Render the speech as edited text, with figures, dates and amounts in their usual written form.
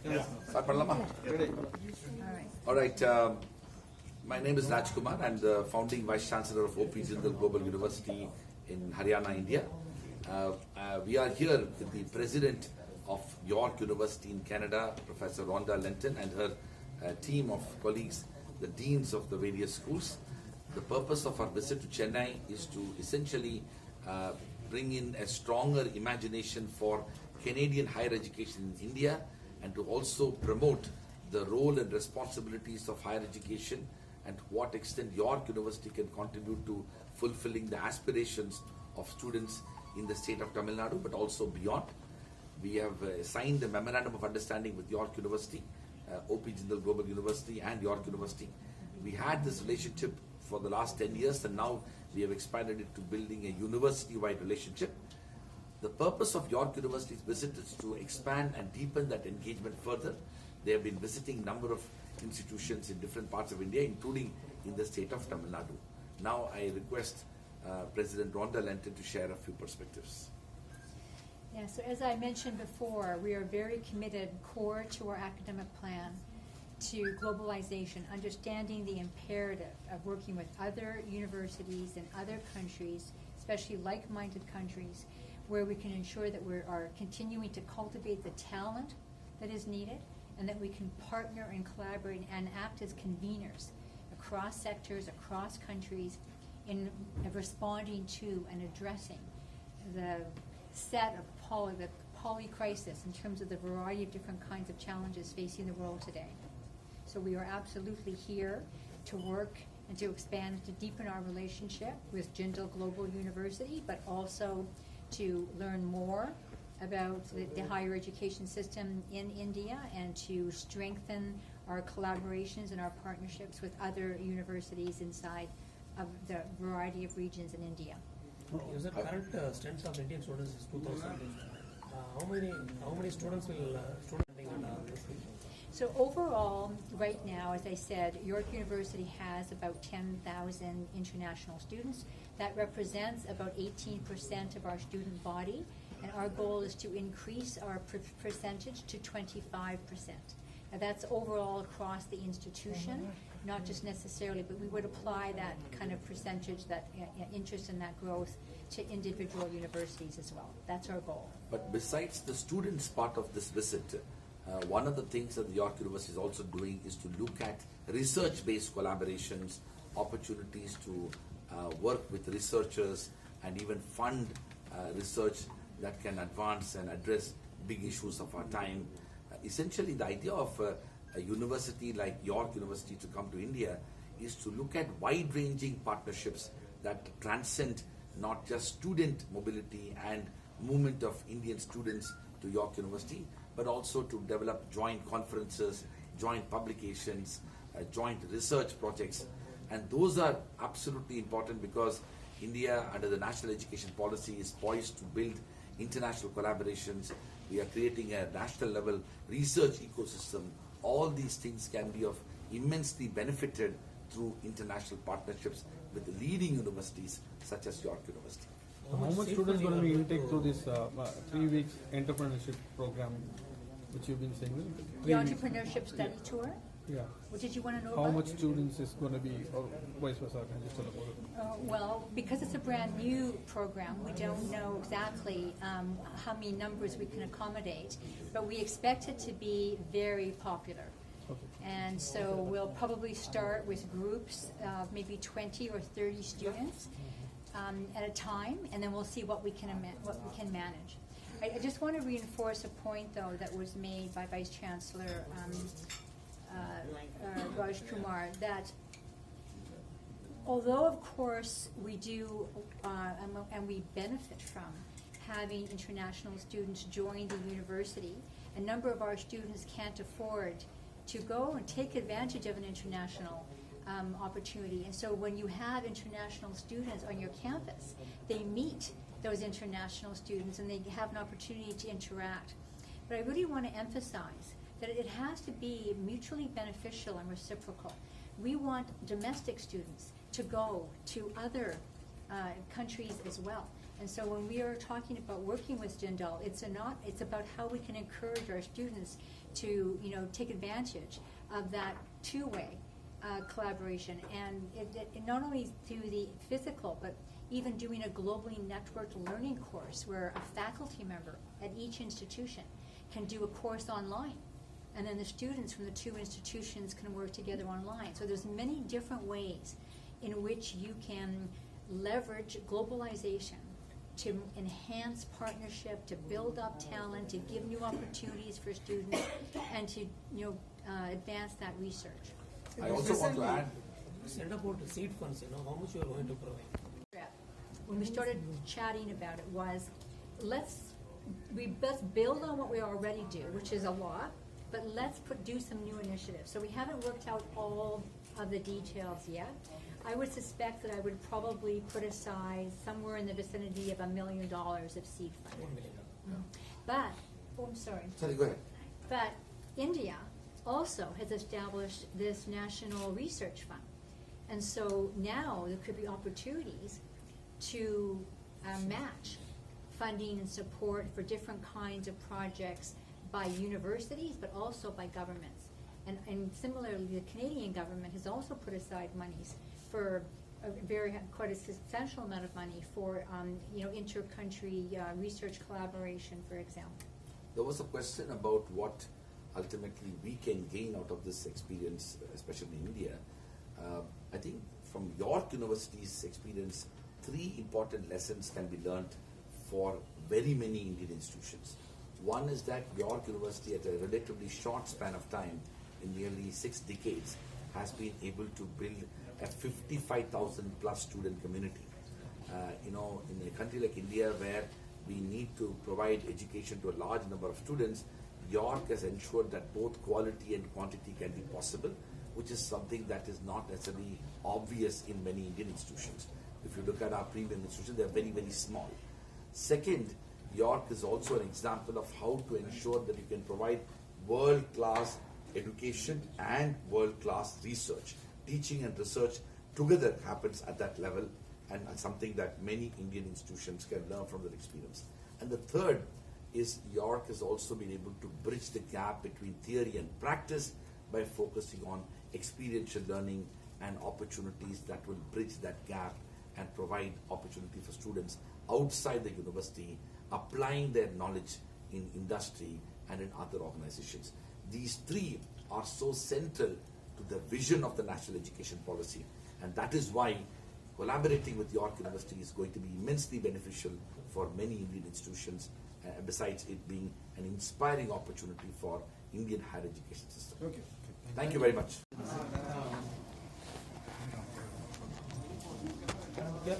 Start பண்ணலாமா? All right. My name is Rajkumar. I'm the founding Vice Chancellor of OP Jindal Global University in Haryana, India. We are here with the President of York University in Canada, Professor Rhonda Lenton, and her team of colleagues, the deans of the various schools. The purpose of our visit to Chennai is to essentially bring in a stronger imagination for Canadian higher education in India, and to also promote the role and responsibilities of higher education and to what extent York University can contribute to fulfilling the aspirations of students in the state of Tamil Nadu, but also beyond. We have signed a memorandum of understanding with York University, OP Jindal Global University and York University. We had this relationship for the last 10 years, and now we have expanded it to building a university-wide relationship. The purpose of York University's visit is to expand and deepen that engagement further. They have been visiting a number of institutions in different parts of India, including in the state of Tamil Nadu. Now I request President Rhonda Lenton to share a few perspectives. Yeah, so as I mentioned before, we are very committed, core to our academic plan, to globalization, understanding the imperative of working with other universities in other countries, especially like-minded countries, where we can ensure that we are continuing to cultivate the talent that is needed, and that we can partner and collaborate and act as conveners across sectors, across countries, in responding to and addressing the set of the poly crisis in terms of the variety of different kinds of challenges facing the world today. So we are absolutely here to work and to expand, to deepen our relationship with Jindal Global University, but also to learn more about the higher education system in India, and to strengthen our collaborations and our partnerships with other universities inside of the variety of regions in India. The current strength of Indian students is 2,000. How many students will studying at this? So overall, right now, as I said, York University has about 10,000 international students. That represents about 18% of our student body, and our goal is to increase our percentage to 25%. Now that's overall across the institution, not just necessarily, but we would apply that kind of percentage, that interest in that growth, to individual universities as well. That's our goal. But besides the students part of this visit, one of the things that the York University is also doing is to look at research-based collaborations, opportunities to work with researchers and even fund research that can advance and address big issues of our time. Essentially, the idea of a university like York University to come to India is to look at wide-ranging partnerships that transcend not just student mobility and movement of Indian students to York University, but also to develop joint conferences, joint publications, joint research projects. And those are absolutely important because India, under the National Education Policy, is poised to build international collaborations. We are creating a national level research ecosystem. All these things can be of immensely benefited through international partnerships with the leading universities such as York University. How much students going to be intake through this 3 weeks entrepreneurship program, which you've been saying? The entrepreneurship study tour? Yeah. What did you want to know How about? much students is going to be, or vice versa? Can you just tell about it? Well, because it's a brand new program, we don't know exactly how many numbers we can accommodate, but we expect it to be very popular. Okay. And so we'll probably start with groups of maybe 20 or 30 students at a time, and then we'll see what we can manage. I just want to reinforce a point, though, that was made by Vice Chancellor Raj Kumar, that although of course we do and we benefit from having international students join the university, a number of our students can't afford to go and take advantage of an international opportunity. And so when you have international students on your campus, they meet those international students and they have an opportunity to interact. But I really want to emphasize that it has to be mutually beneficial and reciprocal. We want domestic students to go to other countries as well. And so when we are talking about working with Jindal, it's about how we can encourage our students to, take advantage of that two-way collaboration, and it not only through the physical, but even doing a globally networked learning course where a faculty member at each institution can do a course online, and then the students from the two institutions can work together online. So there's many different ways in which you can leverage globalization to enhance partnership, to build up talent, to give new opportunities for students, and to advance that research. I also want to add. You said about the seed funds, how much you are going to provide? When we started chatting about it was, let's build on what we already do, which is a lot, but let's do some new initiatives. So we haven't worked out all of the details yet. I would suspect that I would probably put aside somewhere in the vicinity of $1 million of seed funding. 1 million. But, I'm sorry. Sorry, go ahead. But India also has established this national research fund. And so now there could be opportunities to match funding and support for different kinds of projects by universities, but also by governments. And similarly, the Canadian government has also put aside monies for quite a substantial amount of money for inter-country research collaboration, for example. There was a question about what ultimately we can gain out of this experience, especially in India. I think from York University's experience, 3 important lessons can be learned for very many Indian institutions. One is that York University, at a relatively short span of time, in nearly 6 decades, has been able to build a 55,000 plus student community. In a country like India, where we need to provide education to a large number of students, York has ensured that both quality and quantity can be possible, which is something that is not necessarily obvious in many Indian institutions. If you look at our premium institutions, they are very, very small. Second, York is also an example of how to ensure that you can provide world-class education and world-class research. Teaching and research together happens at that level, and something that many Indian institutions can learn from their experience. And the third is York has also been able to bridge the gap between theory and practice by focusing on experiential learning and opportunities that will bridge that gap and provide opportunity for students outside the university, applying their knowledge in industry and in other organizations. These 3 are so central to the vision of the national education policy, and that is why collaborating with York University is going to be immensely beneficial for many Indian institutions, besides it being an inspiring opportunity for Indian higher education system. Okay. Thank you very much. Yeah.